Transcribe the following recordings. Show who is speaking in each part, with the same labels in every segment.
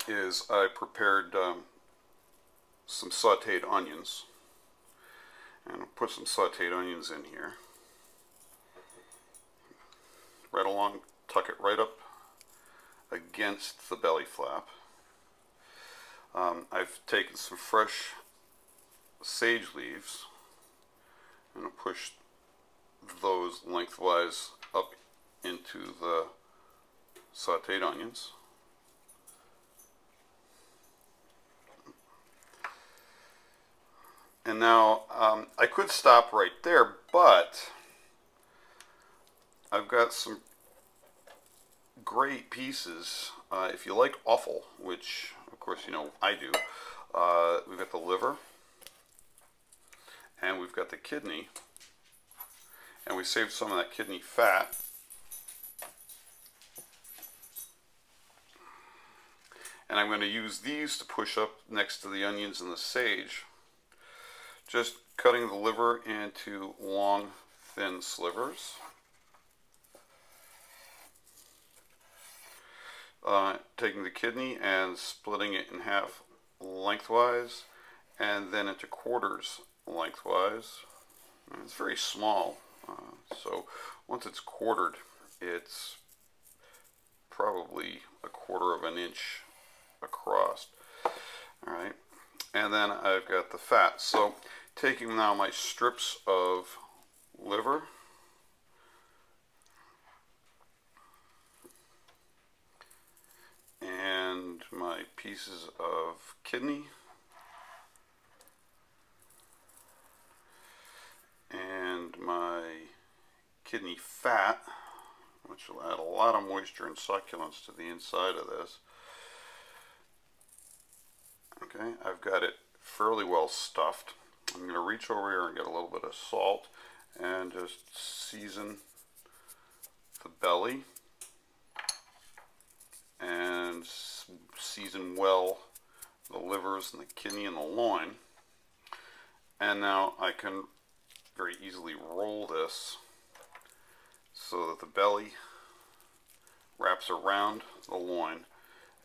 Speaker 1: is I prepared some sauteed onions. And I'll put some sauteed onions in here. Right along, tuck it right up against the belly flap. I've taken some fresh sage leaves and I'll push those lengthwise up into the sauteed onions. And now I could stop right there, but I've got some great pieces. If you like offal, which of course you know I do, we've got the liver and we've got the kidney, and we saved some of that kidney fat. And I'm going to use these to push up next to the onions and the sage. Just cutting the liver into long, thin slivers. Taking the kidney and splitting it in half lengthwise, and then into quarters lengthwise. And it's very small, so once it's quartered, it's probably a quarter of an inch across. Alright, and then I've got the fat. So taking now my strips of liver, and my pieces of kidney, and my kidney fat, which will add a lot of moisture and succulence to the inside of this. Okay, I've got it fairly well stuffed. I'm going to reach over here and get a little bit of salt and just season the belly and season well the livers and the kidney and the loin. And now I can very easily roll this so that the belly wraps around the loin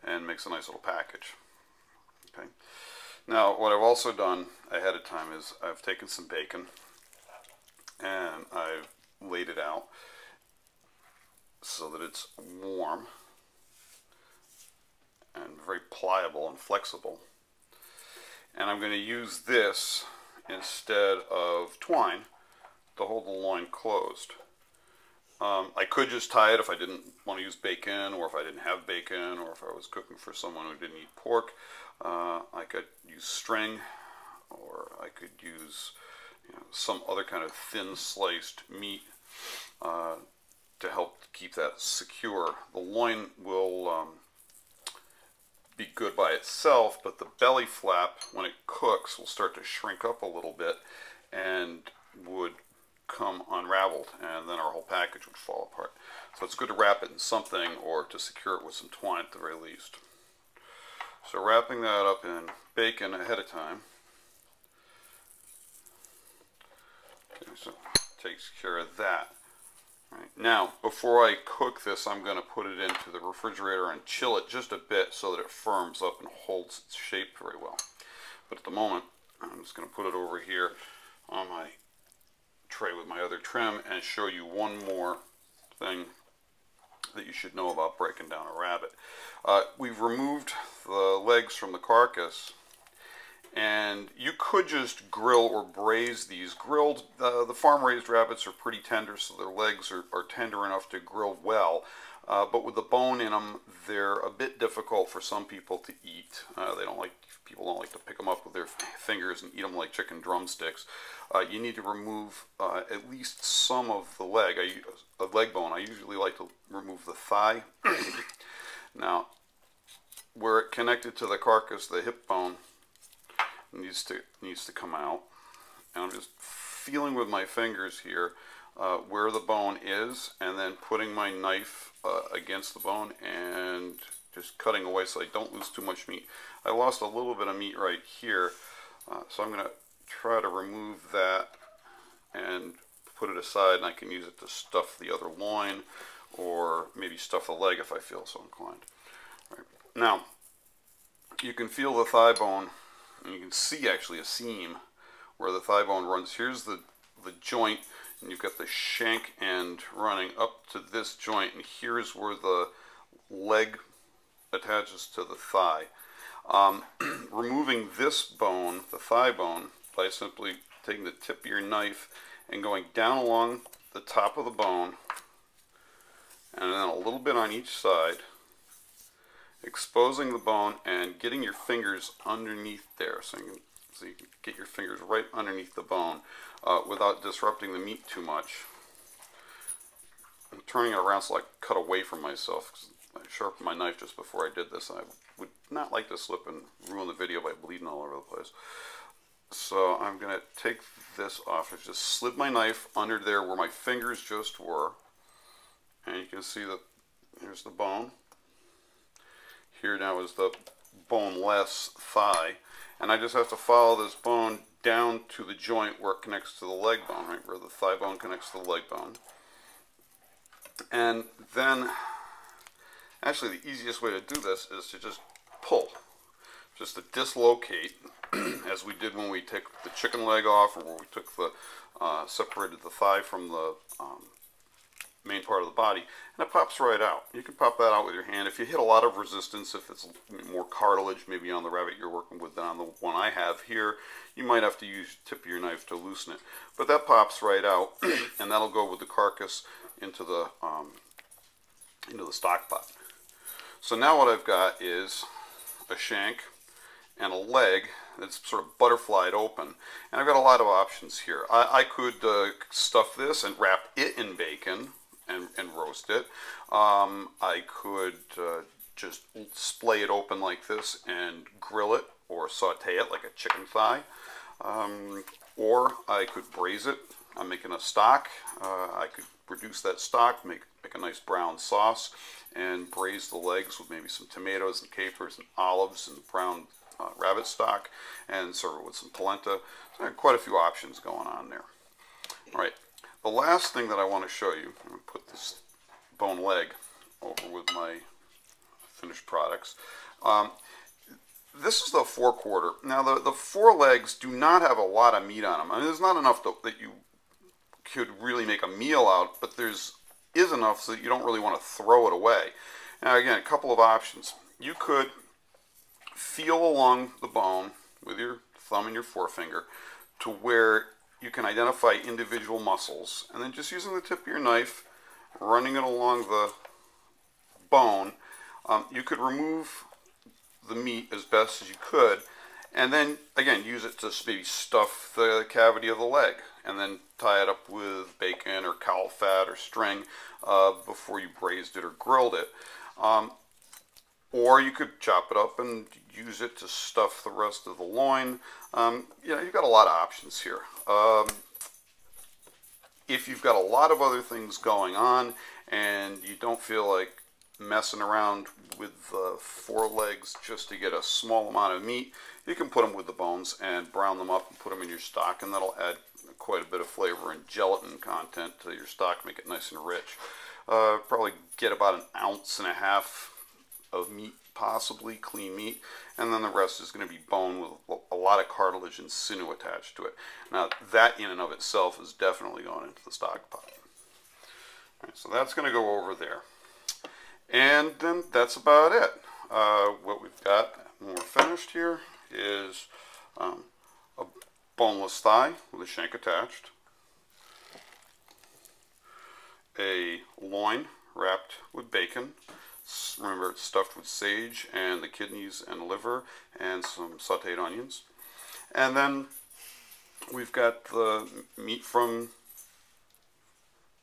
Speaker 1: and makes a nice little package. Okay. Now what I've also done ahead of time is I've taken some bacon and I've laid it out so that it's warm and very pliable and flexible. And I'm going to use this instead of twine to hold the loin closed. I could just tie it if I didn't want to use bacon, or if I didn't have bacon, or if I was cooking for someone who didn't eat pork. I could use string, or I could use some other kind of thin sliced meat to help keep that secure. The loin will be good by itself, but the belly flap, when it cooks, will start to shrink up a little bit and would come unraveled, and then our whole package would fall apart. So it's good to wrap it in something or to secure it with some twine at the very least. So wrapping that up in bacon ahead of time. Okay, so takes care of that. Right. Now, before I cook this, I'm going to put it into the refrigerator and chill it just a bit so that it firms up and holds its shape very well. But at the moment, I'm just going to put it over here on my tray with my other trim and show you one more thing that you should know about breaking down a rabbit. We've removed the legs from the carcass, and you could just grill or braise these. Grilled, the farm-raised rabbits are pretty tender, so their legs are tender enough to grill well. But with the bone in them, they're a bit difficult for some people to eat. People don't like to pick them up with their fingers and eat them like chicken drumsticks. You need to remove at least some of the leg, a leg bone. I usually like to remove the thigh. Now, where it connected to the carcass, the hip bone needs to come out. And I'm just feeling with my fingers here where the bone is, and then putting my knife against the bone and just cutting away so I don't lose too much meat. I lost a little bit of meat right here, so I'm going to try to remove that and put it aside, and I can use it to stuff the other loin or maybe stuff the leg if I feel so inclined. Right. Now, you can feel the thigh bone, and you can see actually a seam where the thigh bone runs. Here's the joint, and you've got the shank end running up to this joint, and here's where the leg attaches to the thigh. Removing this bone, the thigh bone, by simply taking the tip of your knife and going down along the top of the bone, and then a little bit on each side, exposing the bone and getting your fingers underneath there, so you can get your fingers right underneath the bone without disrupting the meat too much. I'm turning it around so I cut away from myself, because I sharpened my knife just before I did this, and I would not like to slip and ruin the video by bleeding all over the place. So I'm going to take this off. I just slid my knife under there where my fingers just were, and you can see that here's the bone. Here now is the boneless thigh, and I just have to follow this bone down to the joint where it connects to the leg bone, right, where the thigh bone connects to the leg bone. And then, actually the easiest way to do this is to just pull, just to dislocate, as we did when we took the chicken leg off, or where we took the, separated the thigh from the main part of the body, and it pops right out. You can pop that out with your hand. If you hit a lot of resistance, if it's more cartilage maybe on the rabbit you're working with than on the one I have here, you might have to use the tip of your knife to loosen it. But that pops right out, and that'll go with the carcass into the stock pot. So now what I've got is a shank and a leg that's sort of butterflied open, and I've got a lot of options here. I could stuff this and wrap it in bacon and roast it. I could just splay it open like this and grill it or saute it like a chicken thigh, or I could braise it. I'm making a stock. I could reduce that stock, make a nice brown sauce, and braise the legs with maybe some tomatoes and capers and olives and brown rabbit stock, and serve it with some polenta. So I have quite a few options going on there. All right, the last thing that I want to show you, I'm going to put this bone leg over with my finished products. This is the 4/4. Now the forelegs do not have a lot of meat on them. I mean, there's not enough that you could really make a meal out, but is enough so that you don't really want to throw it away. Now again, a couple of options. You could feel along the bone with your thumb and your forefinger to where you can identify individual muscles, and then just using the tip of your knife, running it along the bone, you could remove the meat as best as you could, and then again use it to maybe stuff the cavity of the leg, and then tie it up with bacon or cow fat or string before you braised it or grilled it. Or you could chop it up and use it to stuff the rest of the loin. You know, you've got a lot of options here. If you've got a lot of other things going on and you don't feel like messing around with the forelegs just to get a small amount of meat, you can put them with the bones and brown them up and put them in your stock, and that'll add quite a bit of flavor and gelatin content to your stock, make it nice and rich. Probably get about 1.5 ounces of meat, possibly clean meat, and then the rest is going to be bone with a lot of cartilage and sinew attached to it. Now that in and of itself is definitely going into the stock pot. All right, so that's going to go over there, and then that's about it. What we've got when we're finished here is a boneless thigh with a shank attached, a loin wrapped with bacon. Remember, it's stuffed with sage and the kidneys and liver and some sauteed onions. And then we've got the meat from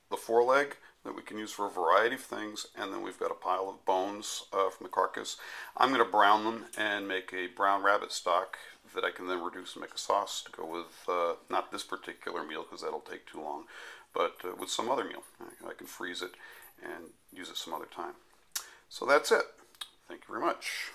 Speaker 1: the foreleg that we can use for a variety of things. And then we've got a pile of bones from the carcass. I'm going to brown them and make a brown rabbit stock that I can then reduce and make a sauce to go with, not this particular meal because that'll take too long, but with some other meal. I can freeze it and use it some other time. So that's it. Thank you very much.